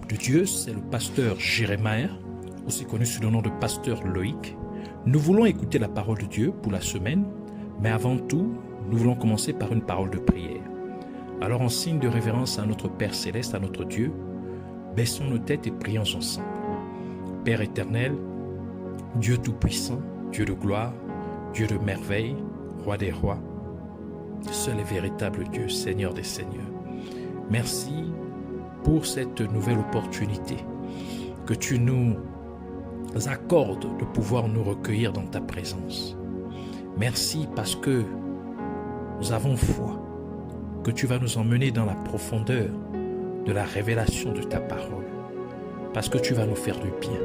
de Dieu, c'est le pasteur Jérémie, aussi connu sous le nom de pasteur Loïc. Nous voulons écouter la parole de Dieu pour la semaine, mais avant tout, nous voulons commencer par une parole de prière. Alors en signe de révérence à notre Père Céleste, à notre Dieu, baissons nos têtes et prions ensemble. Père éternel, Dieu tout-puissant, Dieu de gloire, Dieu de merveille, Roi des rois, seul et véritable Dieu, Seigneur des seigneurs. Merci pour cette nouvelle opportunité que tu nous accordes de pouvoir nous recueillir dans ta présence. Merci parce que nous avons foi que tu vas nous emmener dans la profondeur de la révélation de ta parole, parce que tu vas nous faire du bien.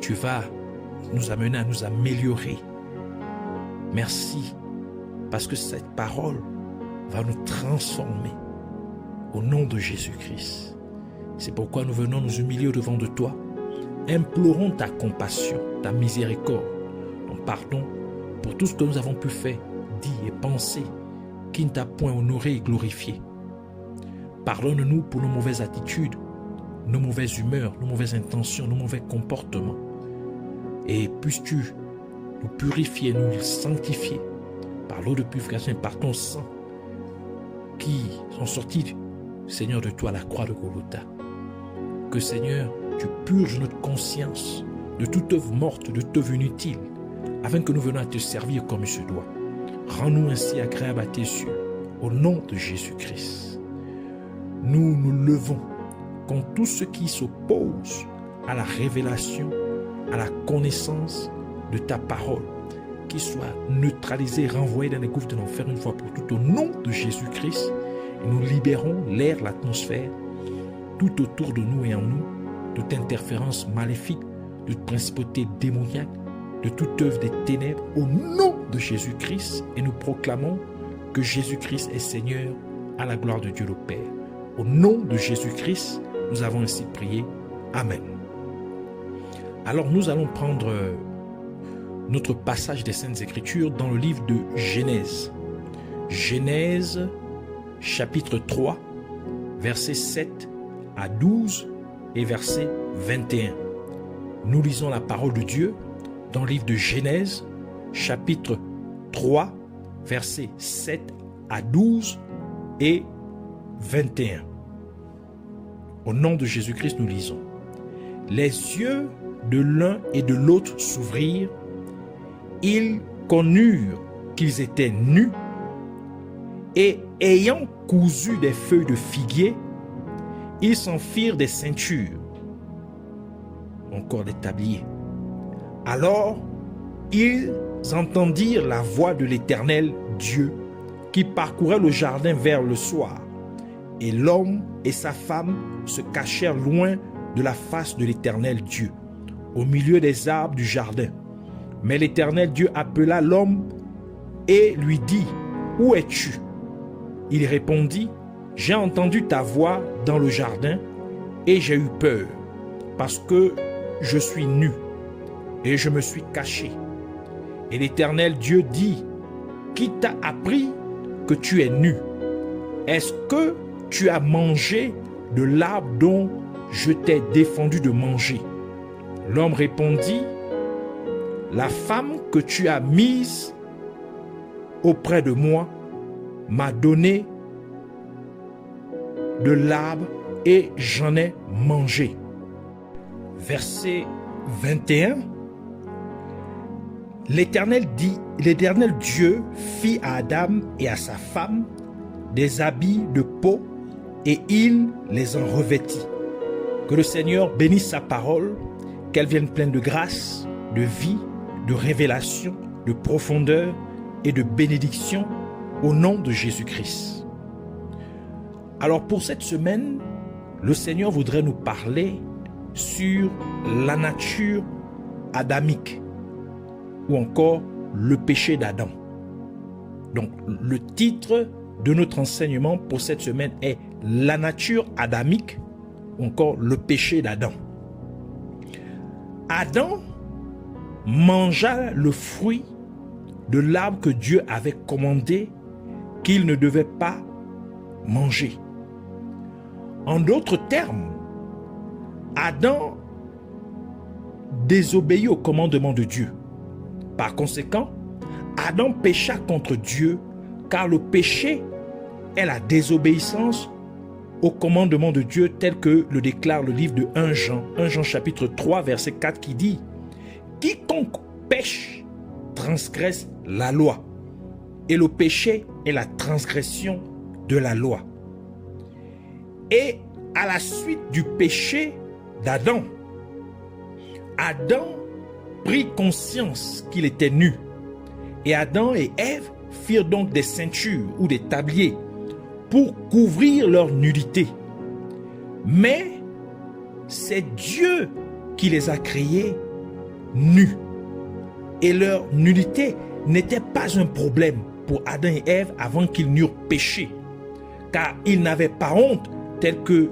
Tu vas nous amener à nous améliorer. Merci parce que cette parole va nous transformer au nom de Jésus-Christ. C'est pourquoi nous venons nous humilier devant de toi. Implorons ta compassion, ta miséricorde. Donc pardon pour tout ce que nous avons pu faire, dire et penser qui ne t'a point honoré et glorifié. Pardonne-nous pour nos mauvaises attitudes, nos mauvaises humeurs, nos mauvaises intentions, nos mauvais comportements. Et puisses-tu nous purifier, nous sanctifier par l'eau de purification et par ton sang qui sont sortis, Seigneur, de toi à la croix de Golgotha. Que, Seigneur, tu purges notre conscience de toute œuvre morte, de toute œuvre inutile, afin que nous venions à te servir comme il se doit. Rends-nous ainsi agréables à tes yeux, au nom de Jésus-Christ. Nous nous levons contre tout ce qui s'oppose à la révélation, à la connaissance de ta parole, qui soit neutralisé, renvoyé dans les gouffres de l'enfer une fois pour toutes, au nom de Jésus-Christ. Et nous libérons l'air, l'atmosphère, tout autour de nous et en nous, de toute interférence maléfique, de toute principauté démoniaque, de toute œuvre des ténèbres, au nom de Jésus-Christ. Et nous proclamons que Jésus-Christ est Seigneur, à la gloire de Dieu le Père. Au nom de Jésus-Christ, nous avons ainsi prié. Amen. Alors nous allons prendre notre passage des Saintes Écritures dans le livre de Genèse. Genèse, chapitre 3, versets 7 à 12 et verset 21. Nous lisons la parole de Dieu dans le livre de Genèse, chapitre 3, versets 7 à 12 et 21. Au nom de Jésus-Christ, nous lisons. Les yeux de l'un et de l'autre s'ouvrirent. Ils connurent qu'ils étaient nus et ayant cousu des feuilles de figuier, ils s'en firent des ceintures, encore des tabliers. Alors, ils entendirent la voix de l'Éternel Dieu qui parcourait le jardin vers le soir. Et l'homme et sa femme se cachèrent loin de la face de l'Éternel Dieu, au milieu des arbres du jardin. Mais l'Éternel Dieu appela l'homme et lui dit, « Où es-tu » Il répondit, « J'ai entendu ta voix dans le jardin et j'ai eu peur, parce que je suis nu et je me suis caché. » Et l'Éternel Dieu dit, « Qui t'a appris que tu es nu? Est-ce que tu as mangé de l'arbre dont je t'ai défendu de manger ?» L'homme répondit, « La femme que tu as mise auprès de moi m'a donné de l'arbre et j'en ai mangé. » Verset 21. L'Éternel Dieu fit à Adam et à sa femme des habits de peau et il les en revêtit. Que le Seigneur bénisse sa parole, qu'elle vienne pleine de grâce, de vie, de révélation, de profondeur et de bénédiction au nom de Jésus-Christ. Alors pour cette semaine, le Seigneur voudrait nous parler sur la nature adamique ou encore le péché d'Adam. Donc le titre de notre enseignement pour cette semaine est la nature adamique ou encore le péché d'Adam. Adam mangea le fruit de l'arbre que Dieu avait commandé qu'il ne devait pas manger. En d'autres termes, Adam désobéit au commandement de Dieu. Par conséquent, Adam pécha contre Dieu, car le péché est la désobéissance au commandement de Dieu, tel que le déclare le livre de 1 Jean chapitre 3, verset 4, qui dit « Quiconque pêche transgresse la loi, et le péché est la transgression de la loi. » Et à la suite du péché d'Adam, Adam prit conscience qu'il était nu. Et Adam et Ève firent donc des ceintures ou des tabliers pour couvrir leur nudité. Mais c'est Dieu qui les a créés nus. Et leur nudité n'était pas un problème pour Adam et Ève avant qu'ils n'eurent péché. Car ils n'avaient pas honte, tel que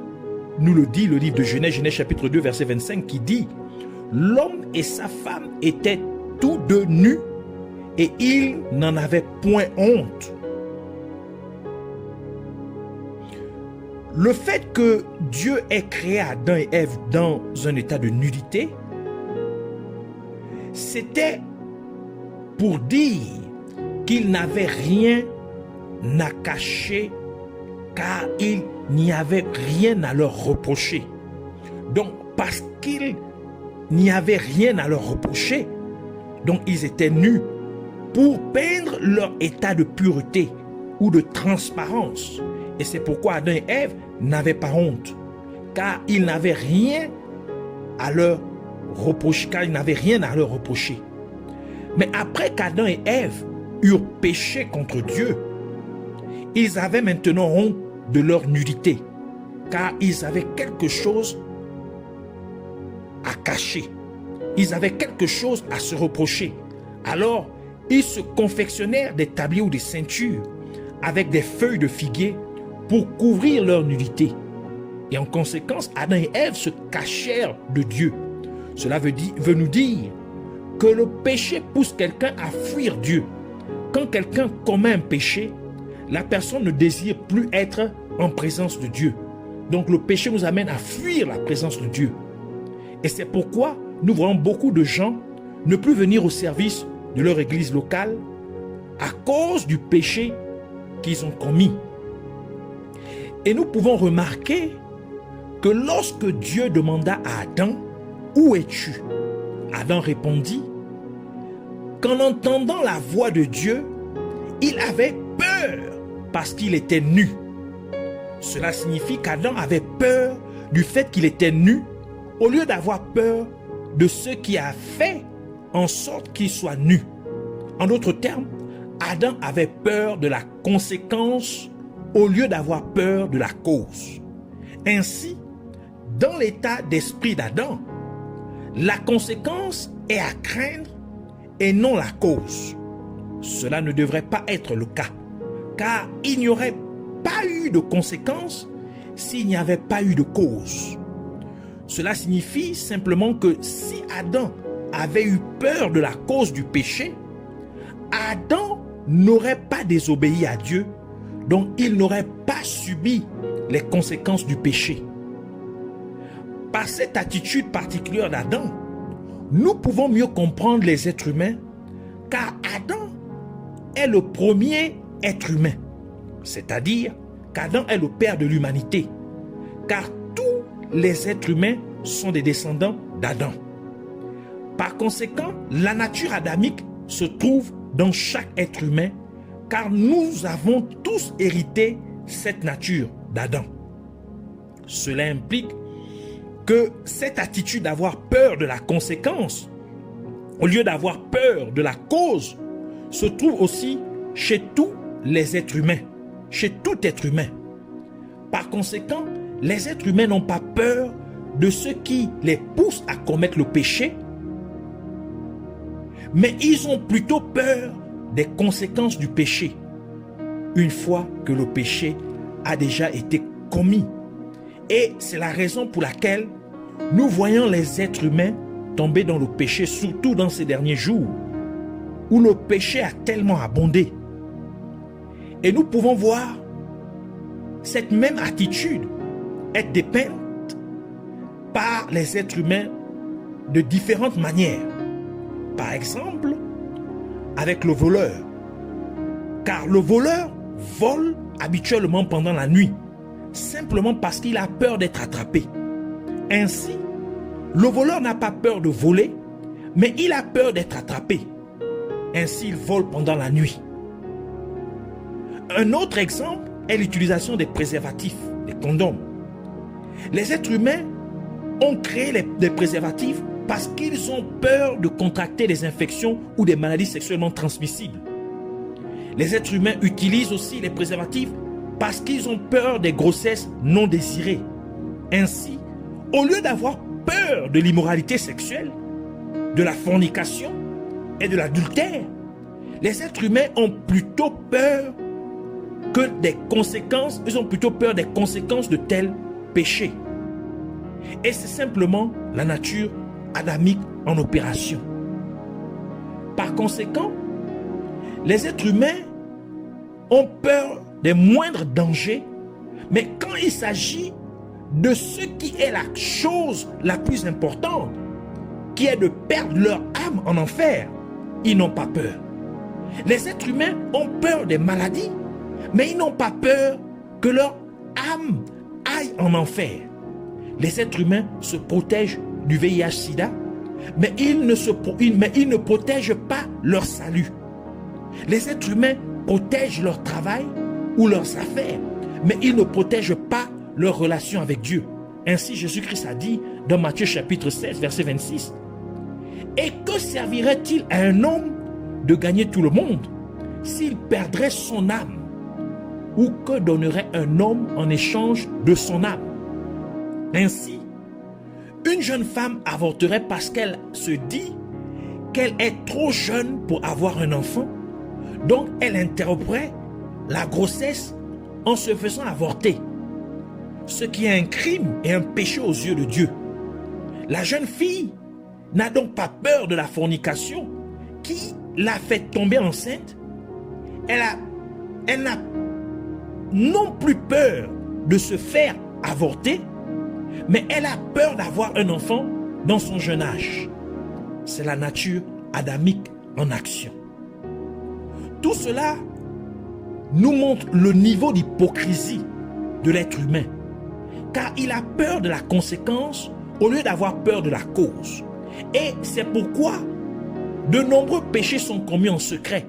nous le dit le livre de Genèse, Genèse chapitre 2, verset 25, qui dit « L'homme et sa femme étaient tous deux nus, et ils n'en avaient point honte. » Le fait que Dieu ait créé Adam et Ève dans un état de nudité, c'était pour dire qu'ils n'avaient rien à cacher, car il n'y avait rien à leur reprocher. Donc, parce qu'ils n'y avaient rien à leur reprocher, donc ils étaient nus pour peindre leur état de pureté ou de transparence. Et c'est pourquoi Adam et Ève n'avaient pas honte, car ils n'avaient rien à leur reprocher, Mais après qu'Adam et Ève eurent péché contre Dieu, ils avaient maintenant honte de leur nudité, car ils avaient quelque chose à cacher. Ils avaient quelque chose à se reprocher. Alors, ils se confectionnèrent des tabliers ou des ceintures avec des feuilles de figuier pour couvrir leur nudité. Et en conséquence, Adam et Ève se cachèrent de Dieu. Cela veut nous dire que le péché pousse quelqu'un à fuir Dieu. Quand quelqu'un commet un péché, la personne ne désire plus être en présence de Dieu. Donc le péché nous amène à fuir la présence de Dieu. Et c'est pourquoi nous voyons beaucoup de gens ne plus venir au service de leur église locale à cause du péché qu'ils ont commis. Et nous pouvons remarquer que lorsque Dieu demanda à Adam « Où es-tu » Adam répondit qu'en entendant la voix de Dieu, il avait peur parce qu'il était nu. Cela signifie qu'Adam avait peur du fait qu'il était nu au lieu d'avoir peur de ce qui a fait en sorte qu'il soit nu. En d'autres termes, Adam avait peur de la conséquence au lieu d'avoir peur de la cause. Ainsi, dans l'état d'esprit d'Adam, la conséquence est à craindre et non la cause. Cela ne devrait pas être le cas, car il n'y aurait pas eu de conséquences s'il n'y avait pas eu de cause. Cela signifie simplement que si Adam avait eu peur de la cause du péché, Adam n'aurait pas désobéi à Dieu, donc il n'aurait pas subi les conséquences du péché. Par cette attitude particulière d'Adam, nous pouvons mieux comprendre les êtres humains, car Adam est le premier être humain, c'est-à-dire qu'Adam est le père de l'humanité, car tous les êtres humains sont des descendants d'Adam. Par conséquent, la nature adamique se trouve dans chaque être humain, car nous avons tous hérité cette nature d'Adam. Cela implique que cette attitude d'avoir peur de la conséquence, au lieu d'avoir peur de la cause, se trouve aussi chez tous les êtres humains, chez tout être humain. Par conséquent, les êtres humains n'ont pas peur de ce qui les pousse à commettre le péché, mais ils ont plutôt peur des conséquences du péché, une fois que le péché a déjà été commis. Et c'est la raison pour laquelle nous voyons les êtres humains tomber dans le péché, surtout dans ces derniers jours, où le péché a tellement abondé. Et nous pouvons voir cette même attitude être dépeinte par voit les êtres humains de différentes manières. Par exemple, avec le voleur. Car le voleur vole habituellement pendant la nuit, simplement parce qu'il a peur d'être attrapé. Ainsi, le voleur n'a pas peur de voler, mais il a peur d'être attrapé. Ainsi, il vole pendant la nuit. Un autre exemple est l'utilisation des préservatifs, des condoms. Les êtres humains ont créé des préservatifs parce qu'ils ont peur de contracter des infections ou des maladies sexuellement transmissibles. Les êtres humains utilisent aussi les préservatifs parce qu'ils ont peur des grossesses non désirées. Ainsi, au lieu d'avoir peur de l'immoralité sexuelle, de la fornication et de l'adultère, les êtres humains ont plutôt peur que des conséquences, ils ont plutôt peur des conséquences de tels péchés. Et c'est simplement la nature adamique en opération. Par conséquent, les êtres humains ont peur des moindres dangers, mais quand il s'agit de ce qui est la chose la plus importante, qui est de perdre leur âme en enfer, ils n'ont pas peur. Les êtres humains ont peur des maladies, mais ils n'ont pas peur que leur âme aille en enfer. Les êtres humains se protègent du VIH-Sida, mais ils ne protègent pas leur salut. Les êtres humains protègent leur travail ou leurs affaires, mais ils ne protègent pas leur relation avec Dieu. Ainsi, Jésus-Christ a dit dans Matthieu chapitre 16, verset 26, « Et que servirait-il à un homme de gagner tout le monde s'il perdrait son âme? Ou que donnerait un homme en échange de son âme? » Ainsi, une jeune femme avorterait parce qu'elle se dit qu'elle est trop jeune pour avoir un enfant. Donc, elle interromperait la grossesse en se faisant avorter. Ce qui est un crime et un péché aux yeux de Dieu. La jeune fille n'a donc pas peur de la fornication qui l'a fait tomber enceinte. Elle n'a non plus peur de se faire avorter, mais elle a peur d'avoir un enfant dans son jeune âge. C'est la nature adamique en action. Tout cela nous montre le niveau d'hypocrisie de l'être humain, car il a peur de la conséquence au lieu d'avoir peur de la cause. Et c'est pourquoi de nombreux péchés sont commis en secret,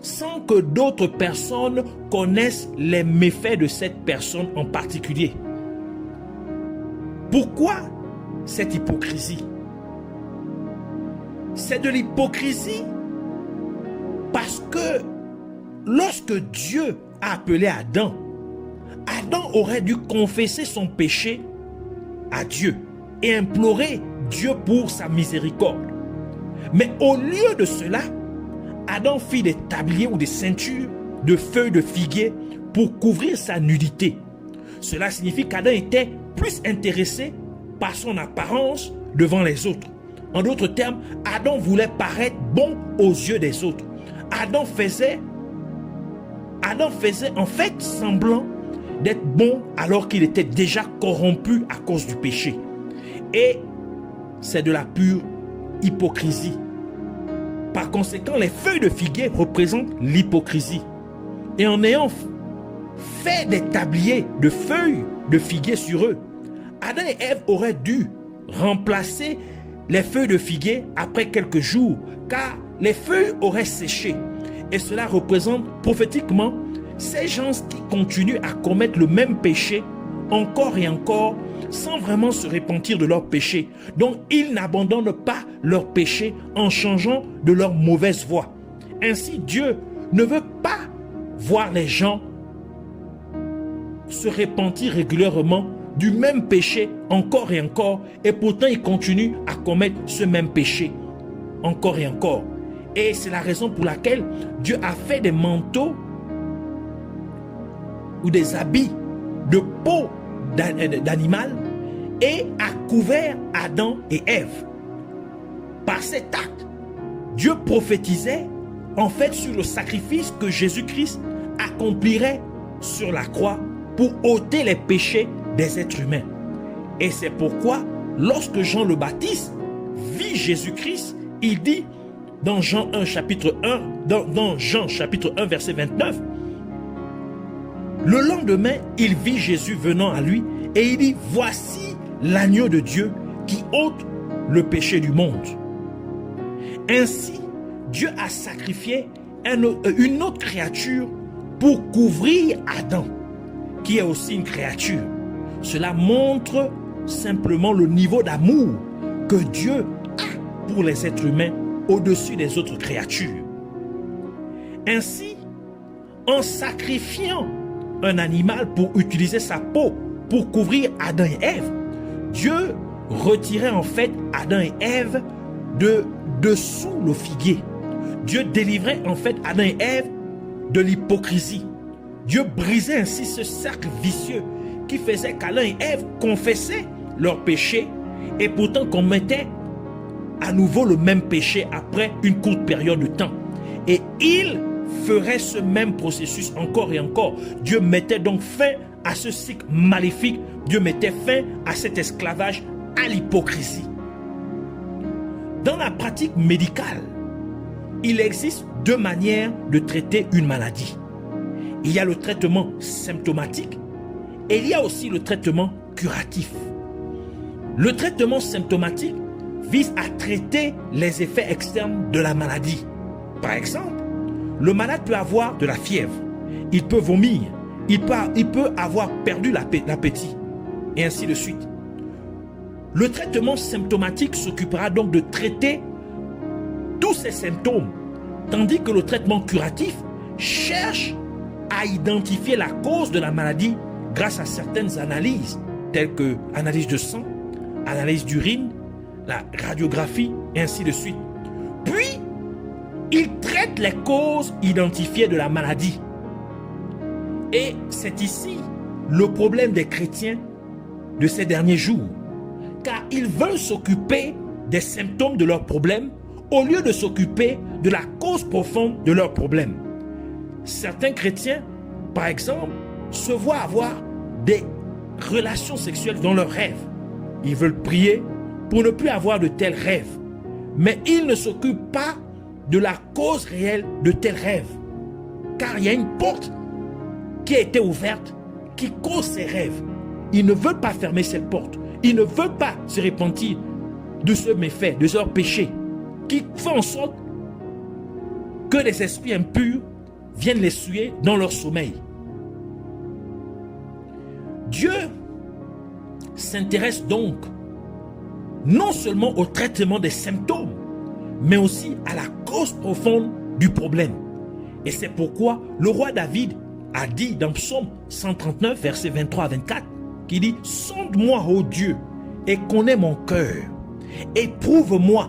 sans que d'autres personnes connaissent les méfaits de cette personne en particulier. Pourquoi cette hypocrisie? C'est de l'hypocrisie parce que lorsque Dieu a appelé Adam, Adam aurait dû confesser son péché à Dieu et implorer Dieu pour sa miséricorde. Mais au lieu de cela, Adam fit des tabliers ou des ceintures de feuilles de figuier pour couvrir sa nudité. Cela signifie qu'Adam était plus intéressé par son apparence devant les autres. En d'autres termes, Adam voulait paraître bon aux yeux des autres. Adam faisait en fait semblant d'être bon alors qu'il était déjà corrompu à cause du péché. Et c'est de la pure hypocrisie. Par conséquent, les feuilles de figuier représentent l'hypocrisie. Et en ayant fait des tabliers de feuilles de figuier sur eux, Adam et Ève auraient dû remplacer les feuilles de figuier après quelques jours, car les feuilles auraient séché. Et cela représente prophétiquement ces gens qui continuent à commettre le même péché encore et encore sans vraiment se repentir de leur péché. Donc ils n'abandonnent pas leur péché en changeant de leur mauvaise voie. Ainsi, Dieu ne veut pas voir les gens se repentir régulièrement du même péché encore et encore, et pourtant ils continuent à commettre ce même péché encore et encore. Et c'est la raison pour laquelle Dieu a fait des manteaux ou des habits de peau d'animal et a couvert Adam et Ève. Par cet acte, Dieu prophétisait en fait sur le sacrifice que Jésus-Christ accomplirait sur la croix pour ôter les péchés des êtres humains. Et c'est pourquoi lorsque Jean le Baptiste vit Jésus-Christ, il dit dans Jean 1 chapitre 1, dans Jean chapitre 1 verset 29, le lendemain, il vit Jésus venant à lui et il dit, voici l'agneau de Dieu qui ôte le péché du monde. Ainsi, Dieu a sacrifié une autre créature pour couvrir Adam, qui est aussi une créature. Cela montre simplement le niveau d'amour que Dieu a pour les êtres humains au-dessus des autres créatures. Ainsi, en sacrifiant un animal pour utiliser sa peau pour couvrir Adam et Ève, Dieu retirait en fait Adam et Ève de dessous le figuier. Dieu délivrait en fait Adam et Ève de l'hypocrisie. Dieu brisait ainsi ce cercle vicieux qui faisait qu'Adam et Ève confessaient leurs péchés et pourtant commettaient à nouveau le même péché après une courte période de temps. Et ils feraient ce même processus encore et encore. Dieu mettait donc fin à ce cycle maléfique. Dieu mettait fin à cet esclavage, à l'hypocrisie. Dans la pratique médicale, il existe deux manières de traiter une maladie. Il y a le traitement symptomatique et il y a aussi le traitement curatif. Le traitement symptomatique vise à traiter les effets externes de la maladie. Par exemple, le malade peut avoir de la fièvre, il peut vomir, il peut avoir perdu l'appétit, et ainsi de suite. Le traitement symptomatique s'occupera donc de traiter tous ces symptômes, tandis que le traitement curatif cherche à identifier la cause de la maladie grâce à certaines analyses, telles que analyse de sang, analyse d'urine, la radiographie, et ainsi de suite. Puis, il traite les causes identifiées de la maladie. Et c'est ici le problème des chrétiens de ces derniers jours, car ils veulent s'occuper des symptômes de leurs problèmes au lieu de s'occuper de la cause profonde de leurs problèmes. Certains chrétiens, par exemple, se voient avoir des relations sexuelles dans leurs rêves. Ils veulent prier pour ne plus avoir de tels rêves, mais ils ne s'occupent pas de la cause réelle de tels rêves, car il y a une porte qui a été ouverte qui cause ces rêves. Ils ne veulent pas fermer cette porte. Ils ne veulent pas se repentir de ce méfait, de leur péché, qui fait en sorte que les esprits impurs viennent les souiller dans leur sommeil. Dieu s'intéresse donc non seulement au traitement des symptômes, mais aussi à la cause profonde du problème. Et c'est pourquoi le roi David a dit dans Psaume 139, versets 23 à 24, qui dit « Sonde-moi, ô Dieu, et connais mon cœur. Éprouve-moi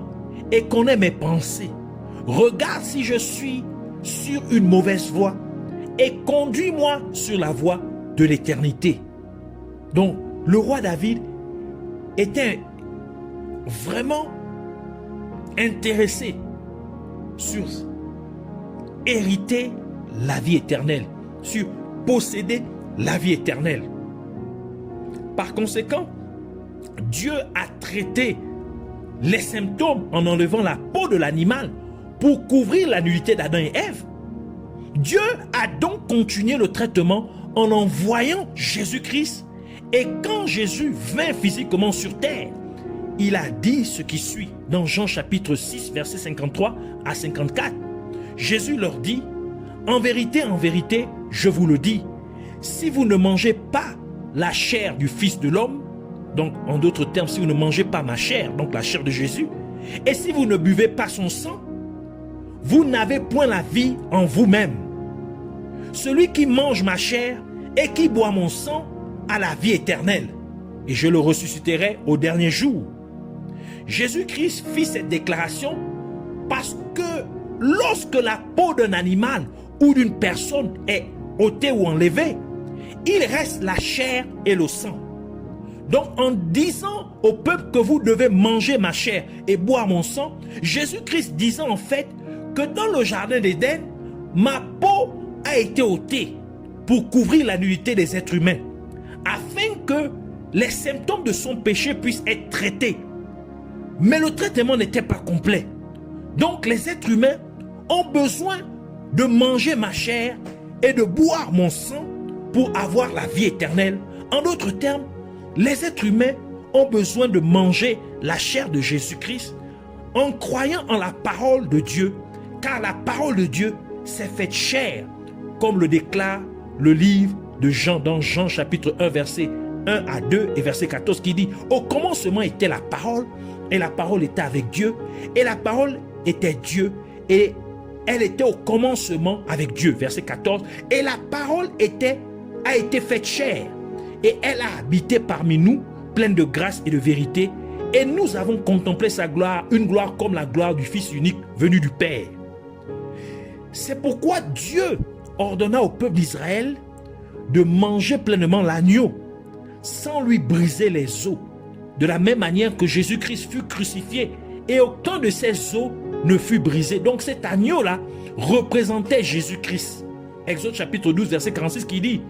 et connais mes pensées. Regarde si je suis sur une mauvaise voie et conduis-moi sur la voie de l'éternité. » Donc, le roi David était vraiment intéressé sur hériter la vie éternelle, sur posséder la vie éternelle. Par conséquent, Dieu a traité les symptômes en enlevant la peau de l'animal pour couvrir la nudité d'Adam et Ève. Dieu a donc continué le traitement en envoyant Jésus-Christ. Et quand Jésus vint physiquement sur terre, il a dit ce qui suit dans Jean chapitre 6, versets 53 à 54. Jésus leur dit, en vérité, je vous le dis, si vous ne mangez pas la chair du Fils de l'homme, donc en d'autres termes, si vous ne mangez pas ma chair, donc la chair de Jésus, et si vous ne buvez pas son sang, vous n'avez point la vie en vous-même. Celui qui mange ma chair et qui boit mon sang a la vie éternelle, et je le ressusciterai au dernier jour. Jésus-Christ fit cette déclaration parce que lorsque la peau d'un animal ou d'une personne est ôtée ou enlevée, il reste la chair et le sang. Donc en disant au peuple que vous devez manger ma chair et boire mon sang, Jésus-Christ disait en fait que dans le jardin d'Éden, ma peau a été ôtée pour couvrir la nudité des êtres humains, afin que les symptômes de son péché puissent être traités. Mais le traitement n'était pas complet. Donc les êtres humains ont besoin de manger ma chair et de boire mon sang pour avoir la vie éternelle. En d'autres termes, les êtres humains ont besoin de manger la chair de Jésus-Christ en croyant en la parole de Dieu, car la parole de Dieu s'est faite chair, comme le déclare le livre de Jean, dans Jean chapitre 1, verset 1 à 2 et verset 14, qui dit: au commencement était la parole, et la parole était avec Dieu, et la parole était Dieu, et elle était au commencement avec Dieu. Verset 14, et la parole a été faite chair, et elle a habité parmi nous, pleine de grâce et de vérité, et nous avons contemplé sa gloire, une gloire comme la gloire du Fils unique venu du Père. C'est pourquoi Dieu ordonna au peuple d'Israël de manger pleinement l'agneau, sans lui briser les os, de la même manière que Jésus-Christ fut crucifié, et aucun de ses os ne fut brisé. Donc cet agneau-là représentait Jésus-Christ. Exode chapitre 12, verset 46 qui dit: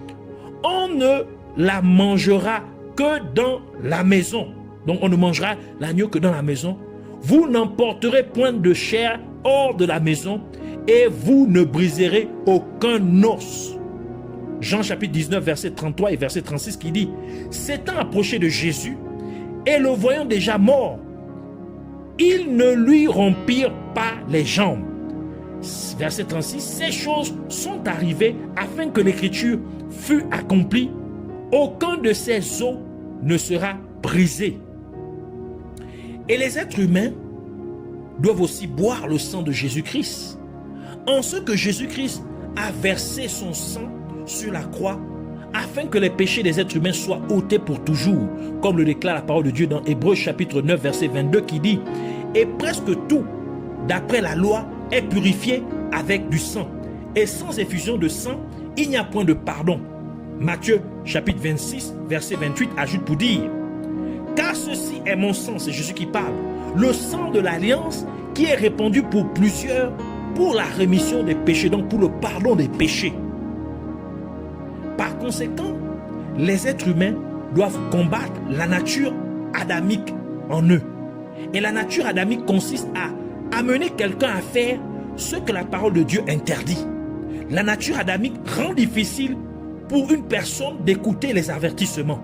on ne la mangera que dans la maison. Donc on ne mangera l'agneau que dans la maison. Vous n'emporterez point de chair hors de la maison, et vous ne briserez aucun os. Jean chapitre 19, verset 33 et verset 36 qui dit: s'étant approché de Jésus, et le voyant déjà mort, ils ne lui rompirent pas les jambes. Verset 36, ces choses sont arrivées afin que l'écriture fût accomplie. Aucun de ces os ne sera brisé. Et les êtres humains doivent aussi boire le sang de Jésus-Christ. En ce que Jésus-Christ a versé son sang sur la croix, afin que les péchés des êtres humains soient ôtés pour toujours, comme le déclare la parole de Dieu dans Hébreux chapitre 9, verset 22 qui dit: et presque tout, d'après la loi, est purifié avec du sang. Et sans effusion de sang, il n'y a point de pardon. Matthieu chapitre 26, verset 28 ajoute pour dire: car ceci est mon sang, c'est Jésus qui parle, le sang de l'alliance qui est répandu pour plusieurs, pour la rémission des péchés, donc pour le pardon des péchés. Par conséquent, les êtres humains doivent combattre la nature adamique en eux. Et la nature adamique consiste à amener quelqu'un à faire ce que la parole de Dieu interdit. La nature adamique rend difficile pour une personne d'écouter les avertissements.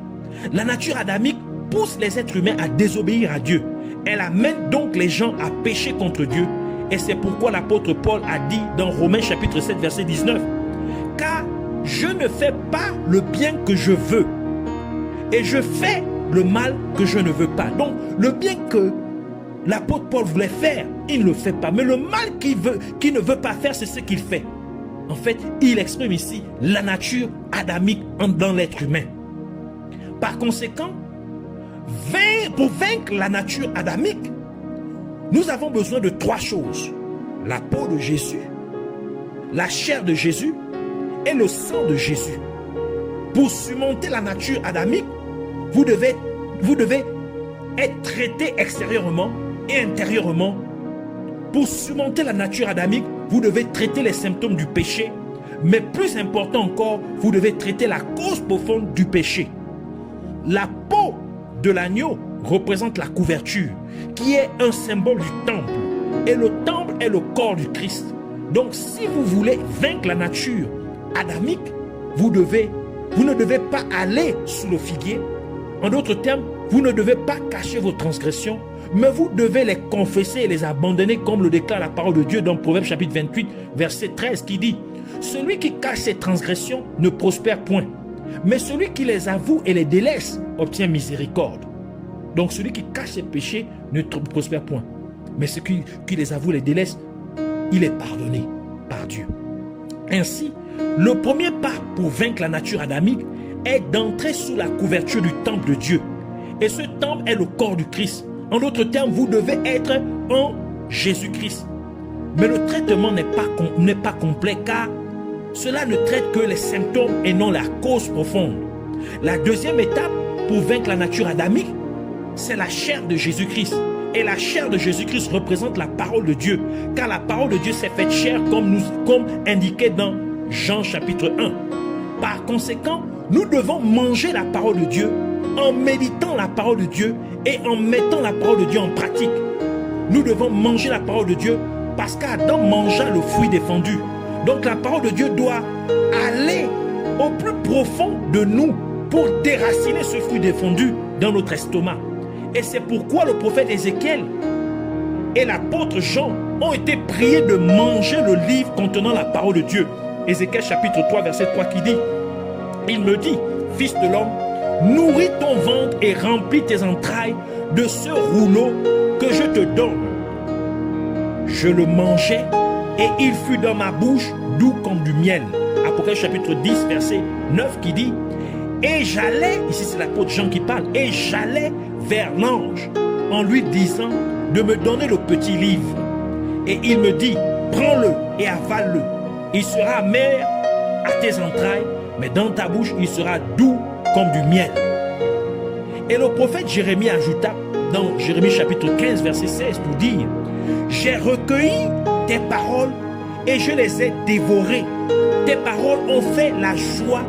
La nature adamique pousse les êtres humains à désobéir à Dieu. Elle amène donc les gens à pécher contre Dieu. Et c'est pourquoi l'apôtre Paul a dit dans Romains chapitre 7 verset 19: car je ne fais pas le bien que je veux, et je fais le mal que je ne veux pas. Donc le bien que l'apôtre Paul voulait faire, il ne le fait pas. Mais le mal qu'il ne veut pas faire, c'est ce qu'il fait. En fait, il exprime ici la nature adamique dans l'être humain. Par conséquent, pour vaincre la nature adamique, nous avons besoin de trois choses: la peau de Jésus, la chair de Jésus et le sang de Jésus. Pour surmonter la nature adamique, vous devez être traité extérieurement et intérieurement. Pour surmonter la nature adamique, vous devez traiter les symptômes du péché, mais plus important encore, vous devez traiter la cause profonde du péché. La peau de l'agneau représente la couverture, qui est un symbole du temple, et le temple est le corps du Christ. Donc si vous voulez vaincre la nature adamique, vous ne devez pas aller sous le figuier. En d'autres termes, vous ne devez pas cacher vos transgressions, mais vous devez les confesser et les abandonner, comme le déclare la parole de Dieu dans Proverbe chapitre 28 verset 13 qui dit: celui qui cache ses transgressions ne prospère point, mais celui qui les avoue et les délaisse obtient miséricorde. Donc celui qui cache ses péchés ne prospère point, mais celui qui les avoue et les délaisse, il est pardonné par Dieu. Ainsi, le premier pas pour vaincre la nature adamique est d'entrer sous la couverture du temple de Dieu. Et ce temple est le corps du Christ. En d'autres termes, vous devez être en Jésus-Christ. Mais le traitement n'est pas complet, car cela ne traite que les symptômes et non la cause profonde. La deuxième étape pour vaincre la nature adamique, c'est la chair de Jésus-Christ. Et la chair de Jésus-Christ représente la parole de Dieu, car la parole de Dieu s'est faite chair comme indiqué dans Jean chapitre 1. Par conséquent, nous devons manger la parole de Dieu en méditant la parole de Dieu et en mettant la parole de Dieu en pratique. Nous devons manger la parole de Dieu parce qu'Adam mangea le fruit défendu. Donc la parole de Dieu doit aller au plus profond de nous pour déraciner ce fruit défendu dans notre estomac. Et c'est pourquoi le prophète Ézéchiel et l'apôtre Jean ont été priés de manger le livre contenant la parole de Dieu. Ézéchiel chapitre 3 verset 3 qui dit, il me dit, fils de l'homme, nourris ton ventre et remplis tes entrailles de ce rouleau que je te donne. Je le mangeai et il fut dans ma bouche doux comme du miel. Apocalypse chapitre 10 verset 9 qui dit, et j'allais, ici c'est l'apôtre Jean qui parle, et j'allais vers l'ange en lui disant de me donner le petit livre. Et il me dit, prends-le et avale-le. Il sera amer à tes entrailles, mais dans ta bouche, il sera doux comme du miel. Et le prophète Jérémie ajouta dans Jérémie chapitre 15 verset 16 pour dire, j'ai recueilli tes paroles et je les ai dévorées. Tes paroles ont fait la joie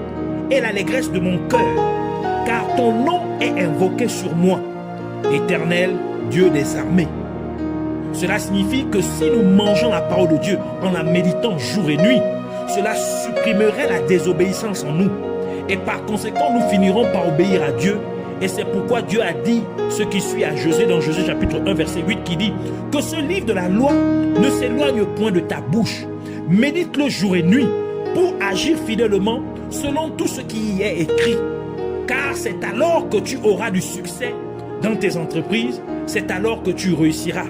et l'allégresse de mon cœur, car ton nom est invoqué sur moi, Éternel, Dieu des armées. Cela signifie que si nous mangeons la parole de Dieu en la méditant jour et nuit, cela supprimerait la désobéissance en nous. Et par conséquent, nous finirons par obéir à Dieu. Et c'est pourquoi Dieu a dit ce qui suit à Josué dans Josué chapitre 1 verset 8 qui dit que ce livre de la loi ne s'éloigne point de ta bouche. Médite-le jour et nuit pour agir fidèlement selon tout ce qui y est écrit. Car c'est alors que tu auras du succès dans tes entreprises, c'est alors que tu réussiras.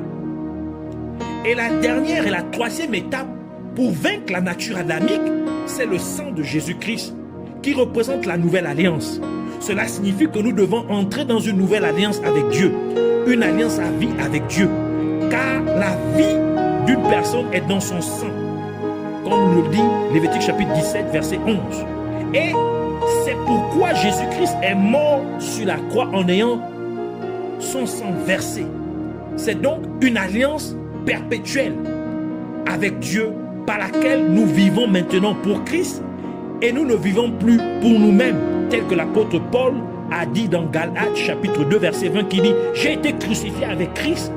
Et la dernière et la troisième étape pour vaincre la nature adamique, c'est le sang de Jésus-Christ qui représente la nouvelle alliance. Cela signifie que nous devons entrer dans une nouvelle alliance avec Dieu, une alliance à vie avec Dieu, car la vie d'une personne est dans son sang, comme nous le dit Lévitique chapitre 17 verset 11. Et c'est pourquoi Jésus-Christ est mort sur la croix en ayant son sang versé. C'est donc une alliance perpétuelle avec Dieu par laquelle nous vivons maintenant pour Christ et nous ne vivons plus pour nous-mêmes, tel que l'apôtre Paul a dit dans Galates chapitre 2 verset 20 qui dit « J'ai été crucifié avec Christ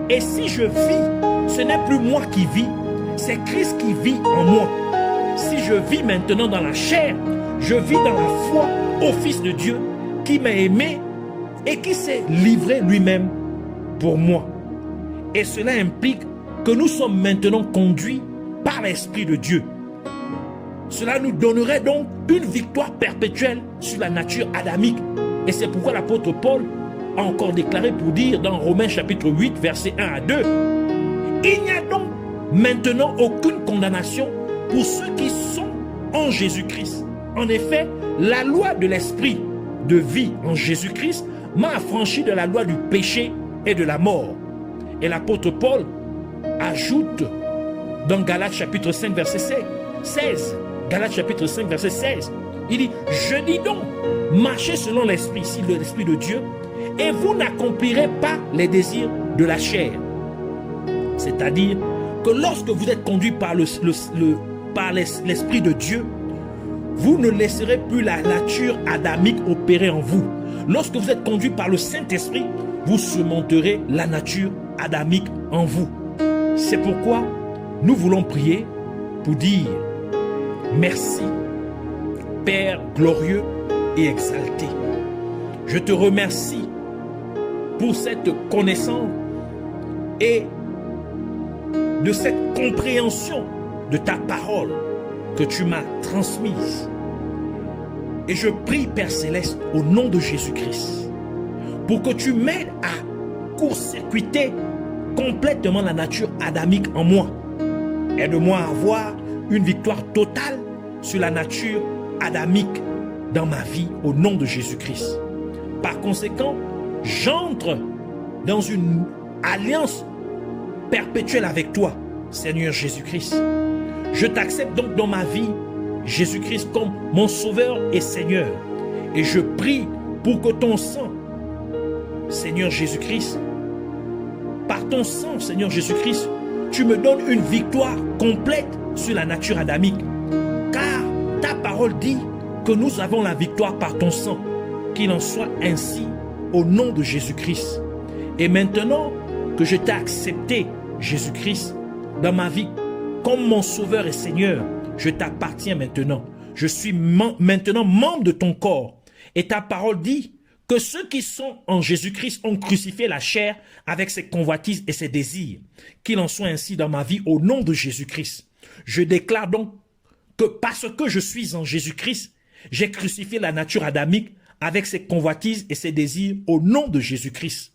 et si je vis, ce n'est plus moi qui vis, c'est Christ qui vit en moi. Si je vis maintenant dans la chair, je vis dans la foi au Fils de Dieu qui m'a aimé et qui s'est livré lui-même pour moi. » Et cela implique que nous sommes maintenant conduits par l'Esprit de Dieu. Cela nous donnerait donc une victoire perpétuelle sur la nature adamique. Et c'est pourquoi l'apôtre Paul a encore déclaré pour dire dans Romains chapitre 8 verset 1 à 2, il n'y a donc maintenant aucune condamnation pour ceux qui sont en Jésus-Christ. En effet, la loi de l'esprit de vie en Jésus-Christ m'a affranchi de la loi du péché et de la mort. Et l'apôtre Paul ajoute dans Galates chapitre 5 verset 16, Galates chapitre 5 verset 16, il dit, je dis donc, marchez selon l'esprit, ici l'esprit de Dieu, et vous n'accomplirez pas les désirs de la chair. C'est-à-dire que lorsque vous êtes conduit par l'esprit de Dieu, vous ne laisserez plus la nature adamique opérer en vous. Lorsque vous êtes conduit par le Saint-Esprit, vous surmonterez la nature adamique en vous. C'est pourquoi nous voulons prier pour dire merci, Père glorieux et exalté. Je te remercie pour cette connaissance et de cette compréhension de ta parole que tu m'as transmise. Et je prie, Père Céleste, au nom de Jésus-Christ, pour que tu m'aides à court-circuiter complètement la nature adamique en moi. Aide-moi à avoir une victoire totale sur la nature adamique dans ma vie au nom de Jésus-Christ. Par conséquent, j'entre dans une alliance perpétuelle avec toi, Seigneur Jésus-Christ. Je t'accepte donc dans ma vie, Jésus-Christ, comme mon Sauveur et Seigneur. Et je prie pour que ton sang, Seigneur Jésus-Christ, par ton sang, Seigneur Jésus-Christ, tu me donnes une victoire complète sur la nature adamique. Car ta parole dit que nous avons la victoire par ton sang. Qu'il en soit ainsi au nom de Jésus-Christ. Et maintenant que je t'ai accepté, Jésus-Christ, dans ma vie, comme mon Sauveur et Seigneur, je t'appartiens maintenant. Je suis maintenant membre de ton corps. Et ta parole dit que ceux qui sont en Jésus-Christ ont crucifié la chair avec ses convoitises et ses désirs. Qu'il en soit ainsi dans ma vie au nom de Jésus-Christ. Je déclare donc que parce que je suis en Jésus-Christ, j'ai crucifié la nature adamique avec ses convoitises et ses désirs au nom de Jésus-Christ.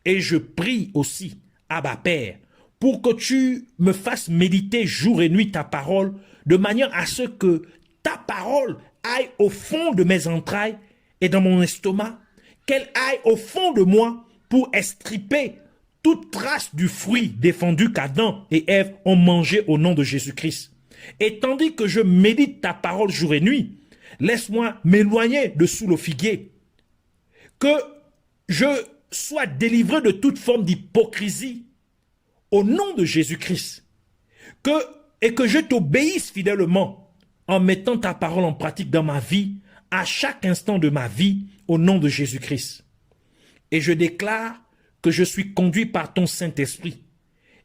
Et je prie aussi, Abba Père, pour que tu me fasses méditer jour et nuit ta parole, de manière à ce que ta parole aille au fond de mes entrailles et dans mon estomac, qu'elle aille au fond de moi pour extirper toute trace du fruit défendu qu'Adam et Ève ont mangé au nom de Jésus-Christ. Et tandis que je médite ta parole jour et nuit, laisse-moi m'éloigner de sous le figuier, que je sois délivré de toute forme d'hypocrisie au nom de Jésus-Christ, et que je t'obéisse fidèlement en mettant ta parole en pratique dans ma vie, à chaque instant de ma vie, au nom de Jésus-Christ. Et je déclare que je suis conduit par ton Saint-Esprit.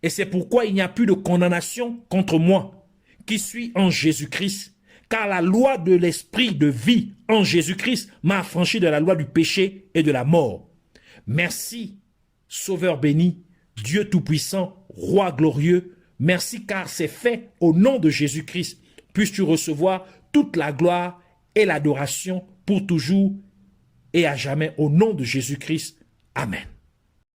Et c'est pourquoi il n'y a plus de condamnation contre moi, qui suis en Jésus-Christ, car la loi de l'esprit de vie en Jésus-Christ m'a affranchi de la loi du péché et de la mort. Merci, Sauveur béni, Dieu Tout-Puissant, Roi glorieux, merci car c'est fait au nom de Jésus-Christ. Puisses-tu recevoir toute la gloire et l'adoration pour toujours et à jamais au nom de Jésus-Christ. Amen.